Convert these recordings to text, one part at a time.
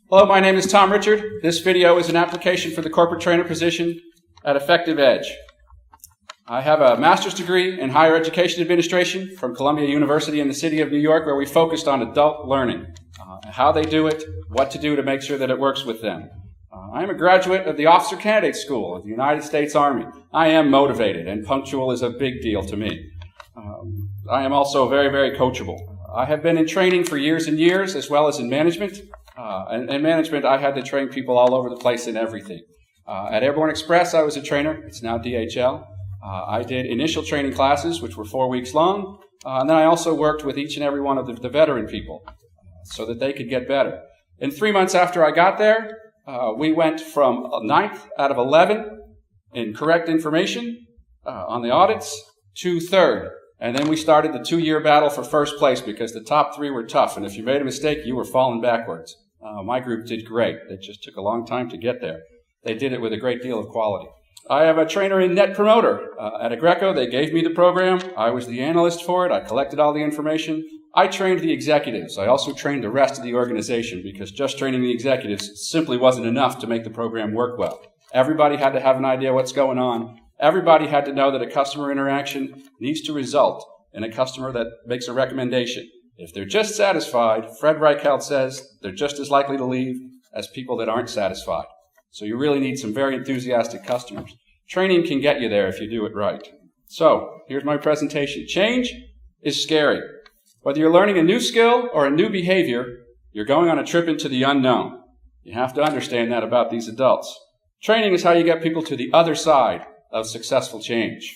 Hello, my name is Tom Richard. This video is an application for the corporate trainer position at Effective Edge. I have a master's degree in higher education administration from Columbia University in the city of New York, where we focused on adult learning, how they do it, what to do to make sure that it works with them. I am a graduate of the Officer Candidate School of the United States Army. I am motivated, and punctual is a big deal to me. I am also very, very coachable. I have been in training for years and years, as well as in management. In management, I had to train people all over the place in everything. At Airborne Express, I was a trainer. It's now DHL. I did initial training classes, which were 4 weeks long. And then I also worked with each and every one of the veteran people so that they could get better. In 3 months after I got there, we went from 9th out of 11 in correct information on the audits to 3rd. And then we started the 2-year battle for first place because the top 3 were tough. And if you made a mistake, you were falling backwards. My group did great. It just took a long time to get there. They did it with a great deal of quality. I have a trainer in Net Promoter. At Agreco, they gave me the program. I was the analyst for it. I collected all the information. I trained the executives. I also trained the rest of the organization because just training the executives simply wasn't enough to make the program work well. Everybody had to have an idea what's going on. Everybody had to know that a customer interaction needs to result in a customer that makes a recommendation. If they're just satisfied, Fred Reichheld says they're just as likely to leave as people that aren't satisfied. So you really need some very enthusiastic customers. Training can get you there if you do it right. So here's my presentation. Change is scary. Whether you're learning a new skill or a new behavior, you're going on a trip into the unknown. You have to understand that about these adults. Training is how you get people to the other side of successful change.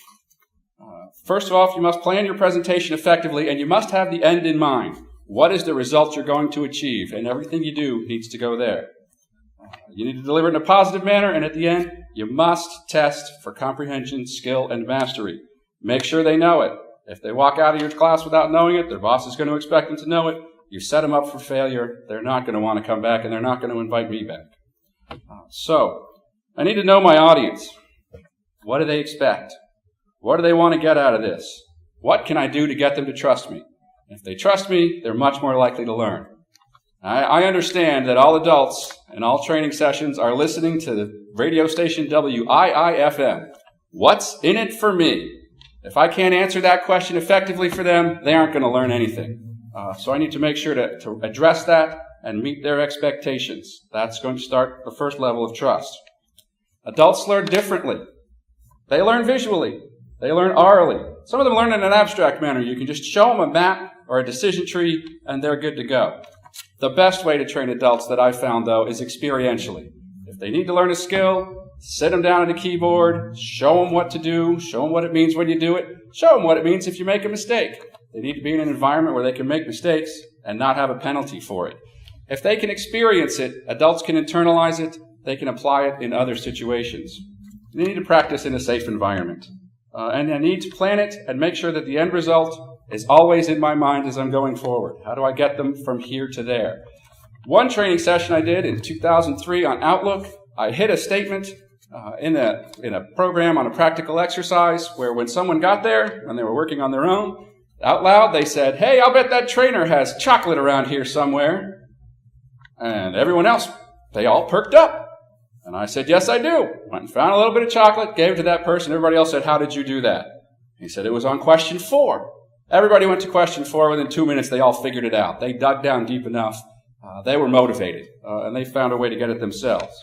First of all, you must plan your presentation effectively, and you must have the end in mind. What is the result you're going to achieve? And everything you do needs to go there. You need to deliver it in a positive manner, and at the end, you must test for comprehension, skill, and mastery. Make sure they know it. If they walk out of your class without knowing it, their boss is going to expect them to know it. You set them up for failure. They're not going to want to come back, and they're not going to invite me back. So, I need to know my audience. What do they expect? What do they want to get out of this? What can I do to get them to trust me? If they trust me, they're much more likely to learn. I understand that all adults in all training sessions are listening to the radio station WIIFM. What's in it for me? If I can't answer that question effectively for them, they aren't going to learn anything. So I need to make sure to address that and meet their expectations. That's going to start the first level of trust. Adults learn differently. They learn visually. They learn orally. Some of them learn in an abstract manner. You can just show them a map or a decision tree, and they're good to go. The best way to train adults that I've found, though, is experientially. If they need to learn a skill, sit them down at a keyboard, show them what to do, show them what it means when you do it, show them what it means if you make a mistake. They need to be in an environment where they can make mistakes and not have a penalty for it. If they can experience it, adults can internalize it, they can apply it in other situations. They need to practice in a safe environment. And I need to plan it and make sure that the end result is always in my mind as I'm going forward. How do I get them from here to there? One training session I did in 2003 on Outlook, I hit a statement in a program on a practical exercise where when someone got there, when they were working on their own, out loud they said, "Hey, I'll bet that trainer has chocolate around here somewhere." And everyone else, they all perked up. And I said, "Yes, I do." Went and found a little bit of chocolate, gave it to that person. Everybody else said, "How did you do that?" He said, "It was on question 4. Everybody went to question 4. Within 2 minutes, they all figured it out. They dug down deep enough. They were motivated, and they found a way to get it themselves.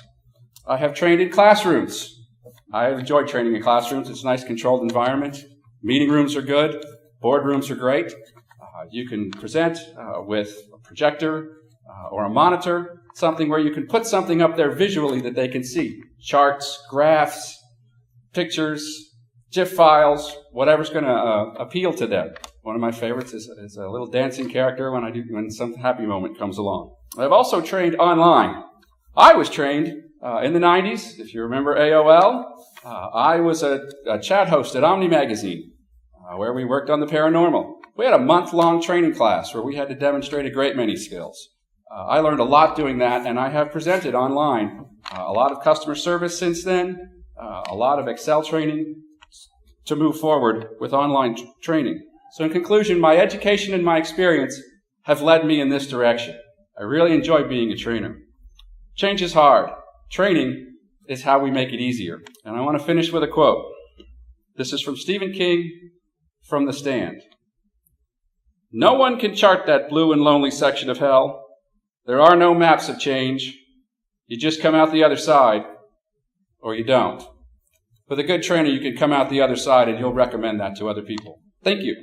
I have trained in classrooms. I have enjoyed training in classrooms. It's a nice, controlled environment. Meeting rooms are good. Boardrooms are great. You can present with a projector or a monitor, something where you can put something up there visually that they can see. Charts, graphs, pictures, GIF files, whatever's going to appeal to them. One of my favorites is a little dancing character when some happy moment comes along. I've also trained online. I was trained in the 90s, if you remember AOL. I was a chat host at Omni Magazine, where we worked on the paranormal. We had a month-long training class where we had to demonstrate a great many skills. I learned a lot doing that, and I have presented online a lot of customer service since then, a lot of Excel training to move forward with online training. So in conclusion, my education and my experience have led me in this direction. I really enjoy being a trainer. Change is hard. Training is how we make it easier. And I want to finish with a quote. This is from Stephen King from The Stand. No one can chart that blue and lonely section of hell. There are no maps of change. You just come out the other side, or you don't. With a good trainer, you can come out the other side, and you'll recommend that to other people. Thank you.